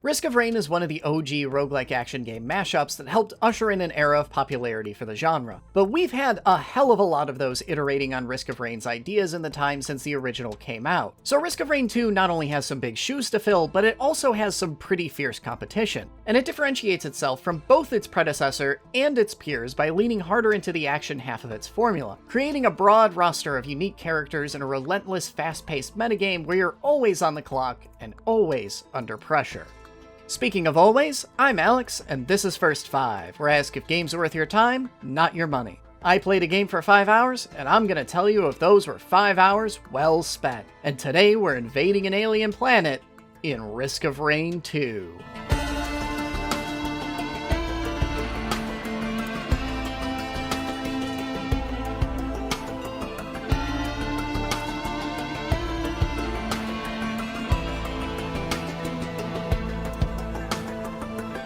Risk of Rain is one of the OG roguelike action game mashups that helped usher in an era of popularity for the genre. But we've had a hell of a lot of those iterating on Risk of Rain's ideas in the time since the original came out. So Risk of Rain 2 not only has some big shoes to fill, but it also has some pretty fierce competition. And it differentiates itself from both its predecessor and its peers by leaning harder into the action half of its formula, creating a broad roster of unique characters and a relentless, fast-paced metagame where you're always on the clock and always under pressure. Speaking of always, I'm Alex, and this is First 5, where I ask if games are worth your time, not your money. I played a game for 5 hours, and I'm gonna tell you if those were 5 hours well spent. And today we're invading an alien planet in Risk of Rain 2.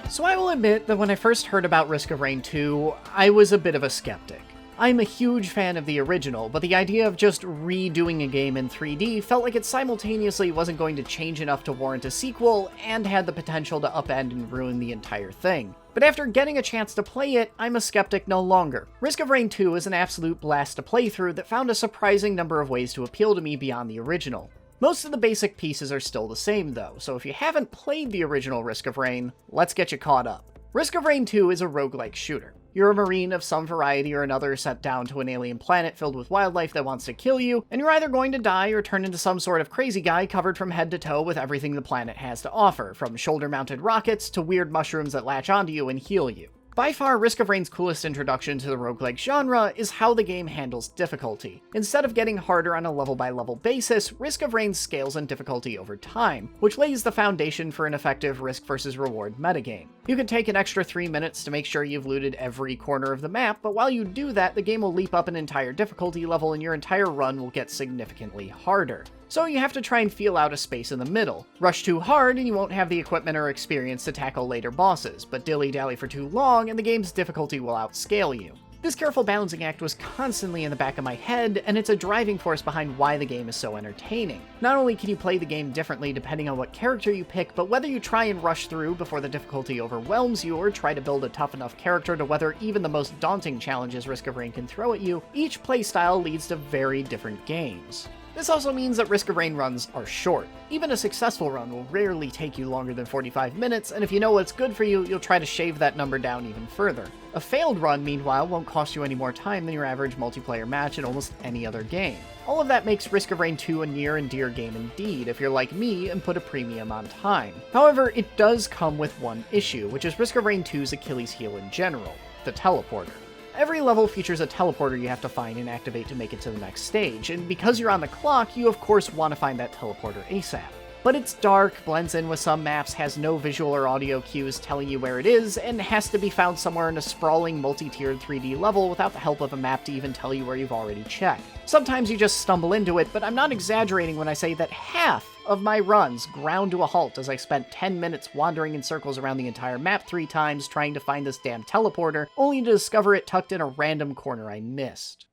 So I will admit that when I first heard about Risk of Rain 2, I was a bit of a skeptic. I'm a huge fan of the original, but the idea of just redoing a game in 3D felt like it simultaneously wasn't going to change enough to warrant a sequel, and had the potential to upend and ruin the entire thing. But after getting a chance to play it, I'm a skeptic no longer. Risk of Rain 2 is an absolute blast to play through that found a surprising number of ways to appeal to me beyond the original. Most of the basic pieces are still the same though, so if you haven't played the original Risk of Rain, let's get you caught up. Risk of Rain 2 is a roguelike shooter. You're a marine of some variety or another sent down to an alien planet filled with wildlife that wants to kill you, and you're either going to die or turn into some sort of crazy guy covered from head to toe with everything the planet has to offer, from shoulder-mounted rockets to weird mushrooms that latch onto you and heal you. By far, Risk of Rain's coolest introduction to the roguelike genre is how the game handles difficulty. Instead of getting harder on a level-by-level basis, Risk of Rain scales in difficulty over time, which lays the foundation for an effective risk versus reward metagame. You can take an extra 3 minutes to make sure you've looted every corner of the map, but while you do that, the game will leap up an entire difficulty level and your entire run will get significantly harder. So you have to try and feel out a space in the middle. Rush too hard and you won't have the equipment or experience to tackle later bosses, but dilly-dally for too long and the game's difficulty will outscale you. This careful balancing act was constantly in the back of my head, and it's a driving force behind why the game is so entertaining. Not only can you play the game differently depending on what character you pick, but whether you try and rush through before the difficulty overwhelms you or try to build a tough enough character to weather even the most daunting challenges Risk of Rain can throw at you, each playstyle leads to very different games. This also means that Risk of Rain runs are short. Even a successful run will rarely take you longer than 45 minutes, and if you know what's good for you, you'll try to shave that number down even further. A failed run, meanwhile, won't cost you any more time than your average multiplayer match in almost any other game. All of that makes Risk of Rain 2 a near and dear game indeed, if you're like me and put a premium on time. However, it does come with one issue, which is Risk of Rain 2's Achilles heel in general: the teleporter. Every level features a teleporter you have to find and activate to make it to the next stage, and because you're on the clock, you of course want to find that teleporter ASAP. But it's dark, blends in with some maps, has no visual or audio cues telling you where it is, and has to be found somewhere in a sprawling multi-tiered 3D level without the help of a map to even tell you where you've already checked. Sometimes you just stumble into it, but I'm not exaggerating when I say that half of my runs ground to a halt as I spent 10 minutes wandering in circles around the entire map 3 times trying to find this damn teleporter, only to discover it tucked in a random corner I missed.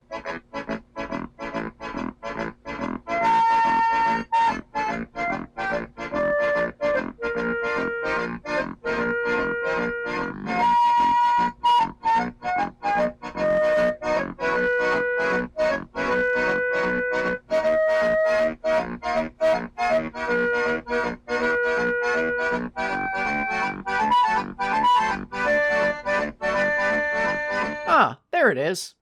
Ah, there it is.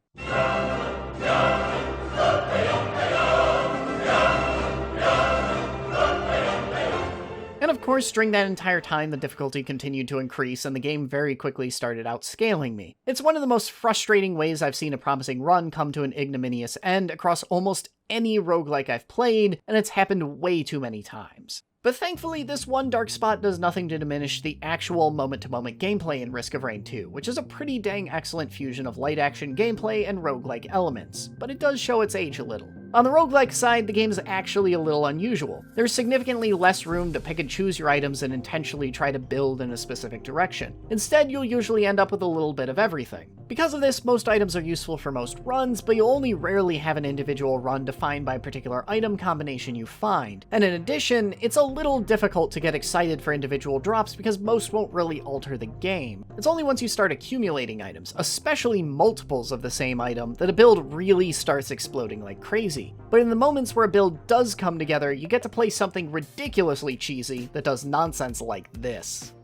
And of course, during that entire time, the difficulty continued to increase, and the game very quickly started outscaling me. It's one of the most frustrating ways I've seen a promising run come to an ignominious end across almost any roguelike I've played, and it's happened way too many times. But thankfully, this one dark spot does nothing to diminish the actual moment-to-moment gameplay in Risk of Rain 2, which is a pretty dang excellent fusion of light-action gameplay and roguelike elements, but it does show its age a little. On the roguelike side, the game's actually a little unusual. There's significantly less room to pick and choose your items and intentionally try to build in a specific direction. Instead, you'll usually end up with a little bit of everything. Because of this, most items are useful for most runs, but you'll only rarely have an individual run defined by a particular item combination you find. And in addition, it's a little difficult to get excited for individual drops because most won't really alter the game. It's only once you start accumulating items, especially multiples of the same item, that a build really starts exploding like crazy. But in the moments where a build does come together, you get to play something ridiculously cheesy that does nonsense like this.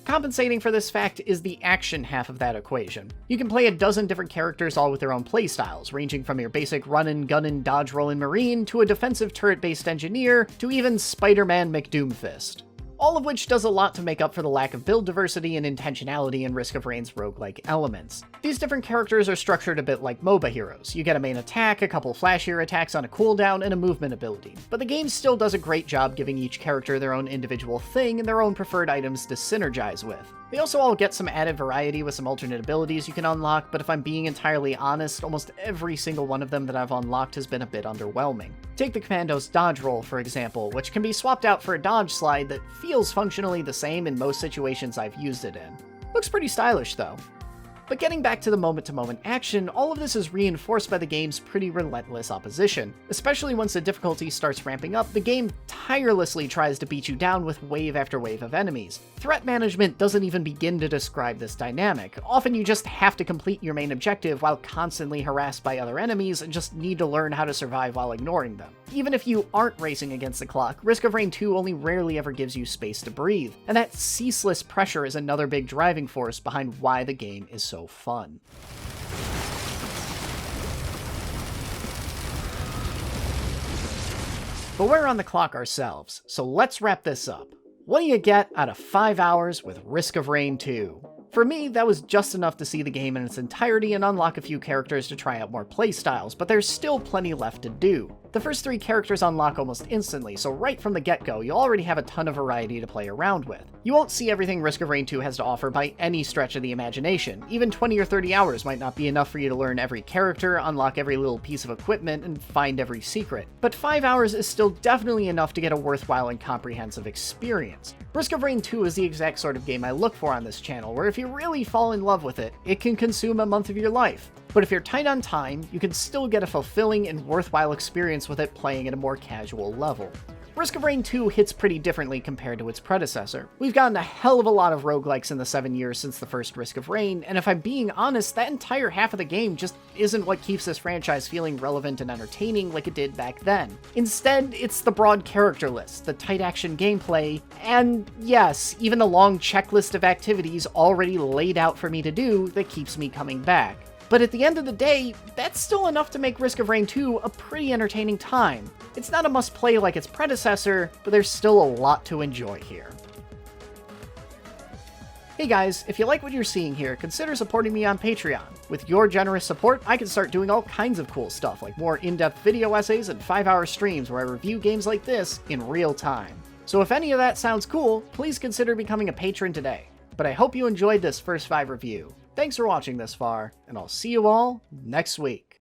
Compensating for this fact is the action half of that equation. You can play a dozen different characters all with their own playstyles, ranging from your basic run-and, gun-and, dodge-rollin' marine, to a defensive turret-based engineer, to even Spider-Man McDoomfist. All of which does a lot to make up for the lack of build diversity and intentionality in Risk of Rain's roguelike elements. These different characters are structured a bit like MOBA heroes. You get a main attack, a couple flashier attacks on a cooldown, and a movement ability. But the game still does a great job giving each character their own individual thing and their own preferred items to synergize with. They also all get some added variety with some alternate abilities you can unlock, but if I'm being entirely honest, almost every single one of them that I've unlocked has been a bit underwhelming. Take the Commando's dodge roll, for example, which can be swapped out for a dodge slide that feels functionally the same in most situations I've used it in. Looks pretty stylish though. But getting back to the moment-to-moment action, all of this is reinforced by the game's pretty relentless opposition. Especially once the difficulty starts ramping up, the game tirelessly tries to beat you down with wave after wave of enemies. Threat management doesn't even begin to describe this dynamic. Often you just have to complete your main objective while constantly harassed by other enemies and just need to learn how to survive while ignoring them. Even if you aren't racing against the clock, Risk of Rain 2 only rarely ever gives you space to breathe, and that ceaseless pressure is another big driving force behind why the game is so fun. But we're on the clock ourselves, so let's wrap this up. What do you get out of 5 hours with Risk of Rain 2? For me, that was just enough to see the game in its entirety and unlock a few characters to try out more playstyles, but there's still plenty left to do. The first 3 characters unlock almost instantly, so right from the get-go, you'll already have a ton of variety to play around with. You won't see everything Risk of Rain 2 has to offer by any stretch of the imagination. Even 20 or 30 hours might not be enough for you to learn every character, unlock every little piece of equipment, and find every secret. But 5 hours is still definitely enough to get a worthwhile and comprehensive experience. Risk of Rain 2 is the exact sort of game I look for on this channel, where if you really fall in love with it, it can consume a month of your life. But if you're tight on time, you can still get a fulfilling and worthwhile experience with it playing at a more casual level. Risk of Rain 2 hits pretty differently compared to its predecessor. We've gotten a hell of a lot of roguelikes in the 7 years since the first Risk of Rain, and if I'm being honest, that entire half of the game just isn't what keeps this franchise feeling relevant and entertaining like it did back then. Instead, it's the broad character list, the tight action gameplay, and yes, even the long checklist of activities already laid out for me to do that keeps me coming back. But at the end of the day, that's still enough to make Risk of Rain 2 a pretty entertaining time. It's not a must-play like its predecessor, but there's still a lot to enjoy here. Hey guys, if you like what you're seeing here, consider supporting me on Patreon. With your generous support, I can start doing all kinds of cool stuff, like more in-depth video essays and 5-hour streams where I review games like this in real time. So if any of that sounds cool, please consider becoming a patron today. But I hope you enjoyed this first 5 review. Thanks for watching this far, and I'll see you all next week.